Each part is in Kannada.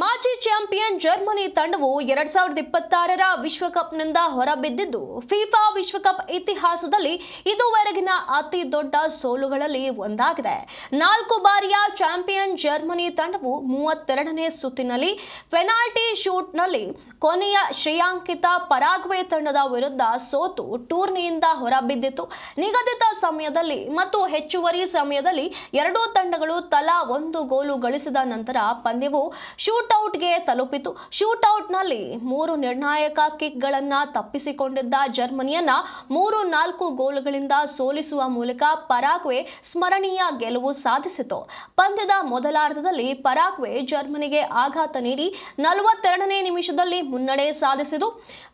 ಮಾಜಿ ಚಾಂಪಿಯನ್ ಜರ್ಮನಿ ತಂಡವು 2026ರ ವಿಶ್ವಕಪ್ನಿಂದ ಹೊರಬಿದ್ದಿದ್ದು ಫಿಫಾ ವಿಶ್ವಕಪ್ ಇತಿಹಾಸದಲ್ಲಿ ಇದುವರೆಗಿನ ಅತಿ ದೊಡ್ಡ ಸೋಲುಗಳಲ್ಲಿ ಒಂದಾಗಿದೆ. 4 ಬಾರಿಯ ಚಾಂಪಿಯನ್ ಜರ್ಮನಿ ತಂಡವು 32ನೇ ಸುತ್ತಿನಲ್ಲಿ ಪೆನಾಲ್ಟಿ ಶೂಟ್ನಲ್ಲಿ ಕೊನೆಯ ಶ್ರೇಯಾಂಕಿತ ಪರಾಗ್ವೆ ತಂಡದ ವಿರುದ್ಧ ಸೋತು ಟೂರ್ನಿಯಿಂದ ಹೊರಬಿದ್ದಿತು. ನಿಗದಿತ ಸಮಯದಲ್ಲಿ ಮತ್ತು ಹೆಚ್ಚುವರಿ ಸಮಯದಲ್ಲಿ ಎರಡೂ ತಂಡಗಳು ತಲಾ 1 ಗೋಲು ಗಳಿಸಿದ ನಂತರ ಪಂದ್ಯವು ಶೂಟ್ಔಟ್ಗೆ ತಲುಪಿತು. ಶೂಟ್ಔಟ್ನಲ್ಲಿ 3 ನಿರ್ಣಾಯಕ ಕಿಕ್ಗಳನ್ನು ತಪ್ಪಿಸಿಕೊಂಡಿದ್ದ ಜರ್ಮನಿಯನ್ನ 3-4 ಗೋಲುಗಳಿಂದ ಸೋಲಿಸುವ ಮೂಲಕ ಪರಾಗ್ವೆ ಸ್ಮರಣೀಯ ಗೆಲುವು ಸಾಧಿಸಿತು. ಪಂದ್ಯದ ಮೊದಲಾರ್ಧದಲ್ಲಿ ಪರಾಗ್ವೆ ಜರ್ಮನಿಗೆ ಆಘಾತ ನೀಡಿ 42ನೇ ನಿಮಿಷದಲ್ಲಿ ಮುನ್ನಡೆ ಸಾಧಿಸಿತು.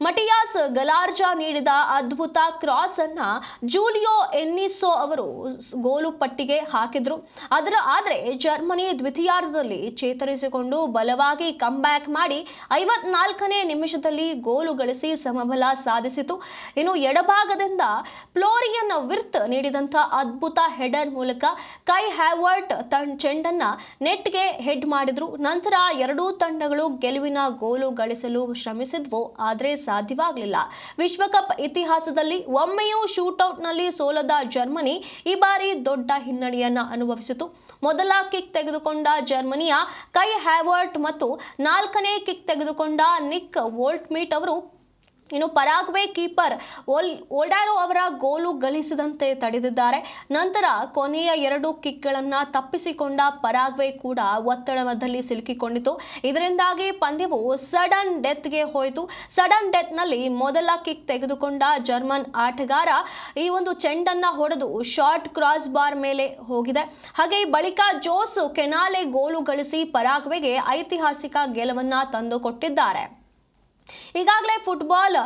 ಮಟಿಯಾಸ್ ಗಲಾರ್ಜಾ ನೀಡಿದ ಅದ್ಭುತ ಕ್ರಾಸ್ ಅನ್ನ ಜೂಲಿಯೋ ಎನ್ನಿಸೋ ಅವರು ಗೋಲು ಪಟ್ಟಿಗೆ ಹಾಕಿದ್ರು. ಆದರೆ ಜರ್ಮನಿ ದ್ವಿತೀಯಾರ್ಧದಲ್ಲಿ ಚೇತರಿಸಿಕೊಂಡು ಬಲವಾಗಿ ಕಮ್ಬ್ಯಾಕ್ ಮಾಡಿ 54ನೇ ನಿಮಿಷದಲ್ಲಿ ಗೋಲು ಗಳಿಸಿ ಸಮಬಲ ಸಾಧಿಸಿತು. ಇನ್ನು ಎಡಭಾಗದಿಂದ ಫ್ಲೋರಿಯನ್ ವಿರ್ತ್ ನೀಡಿದಂಥ ಅದ್ಭುತ ಹೆಡರ್ ಮೂಲಕ ಕೈ ಹ್ಯಾವರ್ಟ್ ಚೆಂಡನ್ನ ನೆಟ್ಗೆ ಹೆಡ್ ಮಾಡಿದ್ರು. ನಂತರ ಎರಡೂ ತಂಡಗಳು ಗೆಲುವಿನ ಗೋಲು ಗಳಿಸಲು ಶ್ರಮಿಸಿದ್ವು, ಆದರೆ ಸಾಧ್ಯವಾಗಲಿಲ್ಲ. ವಿಶ್ವಕಪ್ ಇತಿಹಾಸದಲ್ಲಿ ಒಮ್ಮೆಯೂ ಶೂಟ್ಔಟ್ನಲ್ಲಿ ಸೋಲದ ಜರ್ಮನಿ ಈ ಬಾರಿ ದೊಡ್ಡ ಹಿನ್ನಡೆಯನ್ನ ಅನುಭವಿಸಿತು. ಮೊದಲ ಕಿಕ್ ತೆಗೆದುಕೊಂಡ ಜರ್ಮನಿಯ ಕೈ ಹ್ಯಾವರ್ಟ್ ಮತ್ತು 4ನೇ ಕಿಕ್ ತೆಗೆದುಕೊಂಡ ನಿಕ್ ವೋಲ್ಟ್ಮೀಟ್ ಅವರು ಪರಾಗ್ವೆ ಕೀಪರ್ ಓಲ್ಡಾರೋ ಅವರ ಗೋಲು ಗಳಿಸಿದಂತೆ ತಡೆದಿದ್ದಾರೆ. ನಂತರ ಕೊನೆಯ 2 ಕಿಕ್ಗಳನ್ನು ತಪ್ಪಿಸಿಕೊಂಡ ಪರಾಗ್ವೆ ಕೂಡ ಒತ್ತಡದಲ್ಲಿ ಸಿಲುಕಿಕೊಂಡಿತು. ಇದರಿಂದಾಗಿ ಪಂದ್ಯವು ಸಡನ್ ಡೆತ್ಗೆ ಹೋಯಿತು. ಸಡನ್ ಡೆತ್ನಲ್ಲಿ ಮೊದಲ ಕಿಕ್ ತೆಗೆದುಕೊಂಡ ಜರ್ಮನ್ ಆಟಗಾರ ಈ ಚೆಂಡನ್ನು ಹೊಡೆದು ಶಾರ್ಟ್ ಕ್ರಾಸ್ ಬಾರ್ ಮೇಲೆ ಹೋಗಿದೆ. ಹಾಗೆ ಬಳಿಕ ಜೋಸ್ ಕೆನಾಲೆ ಗೋಲು ಗಳಿಸಿ ಪರಾಗ್ವೆಗೆ ಐತಿಹಾಸಿಕ ಗೆಲುವನ್ನು ತಂದುಕೊಟ್ಟಿದ್ದಾರೆ. ಈಗಾಗಲೇ ಫುಟ್ಬಾಲ್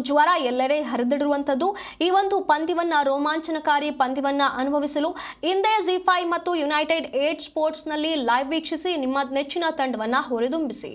ಜ್ವರ ಎಲ್ಲೆಡೆ ಹರಿದಿರುವಂಥದ್ದು. ಈ ಪಂದ್ಯವನ್ನ ರೋಮಾಂಚನಕಾರಿ ಪಂದ್ಯವನ್ನ ಅನುಭವಿಸಲು ಹಿಂದೆ ZEE5 ಮತ್ತು ಯುನೈಟೆಡ್ 8 ಸ್ಪೋರ್ಟ್ಸ್ನಲ್ಲಿ ಲೈವ್ ವೀಕ್ಷಿಸಿ ನಿಮ್ಮ ನೆಚ್ಚಿನ ತಂಡವನ್ನ ಹುರಿದುಂಬಿಸಿ.